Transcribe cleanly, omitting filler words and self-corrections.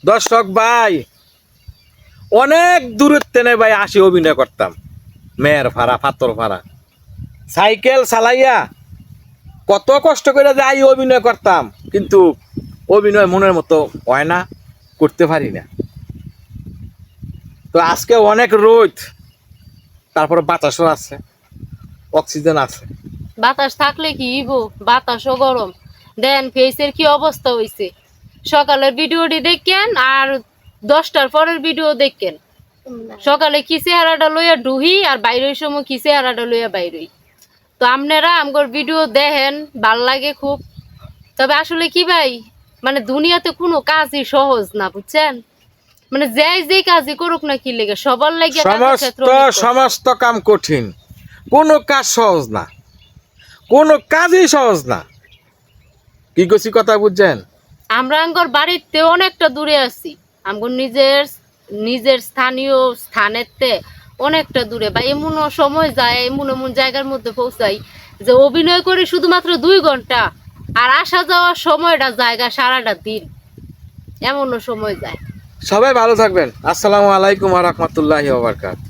দর্শক ভাই, অনেক দূরের তেনে ভাই আসি অভিনয় করতাম। মেয়ের ভাড়া, পাথর ভাড়া, সাইকেল চালাইয়া কত কষ্ট করে যাই অভিনয় করতাম, কিন্তু অভিনয় মনের মতো হয় না, করতে পারি না। তো আজকে অনেক রোদ, তারপরে বাতাসও আছে, অক্সিজেন আছে। বাতাস থাকলে কি হইবো, বাতাসও গরম। দেন ফেসের কি অবস্থা হইছে। সকালের ভিডিওটি দেখেন আর 10টার পরের ভিডিও দেখেন। সকালে কি চেহারাটা লইয়া ডুহি আর বাইরের সময় কি চেহারাটা লইয়া বাইরই। তো আপনারা আমগর ভিডিও দেখেন, ভাল লাগে খুব। তবে আসলে কি ভাই, মানে দুনিয়াতে কোনো কাজই সহজ না, বুঝছেন? মানে যে কাজই করুক না কি লেগে, সবার লাগে সমস্ত কাম কঠিন, কোনো কাজ সহজ না, কোনো কাজই সহজ না। কি কছি কথা বুঝছেন? আমরা আমগর বাড়িতে অনেকটা দূরে আছি, আমগর নিজের স্থানীয় স্থানেতে অনেকটা দূরে। বা এমনও সময় যায়, এমন জায়গার মধ্যে পৌঁছাই যে অভিনয় করি শুধুমাত্র 2 ঘন্টা, আর আসা যাওয়ার সময়টা জায়গা সারাটা দিন, এমনও সময় যায়। সবাই ভালো থাকবেন। আসসালামু আলাইকুম ওয়া রাহমাতুল্লাহি ওয়া বারাকাতুহু।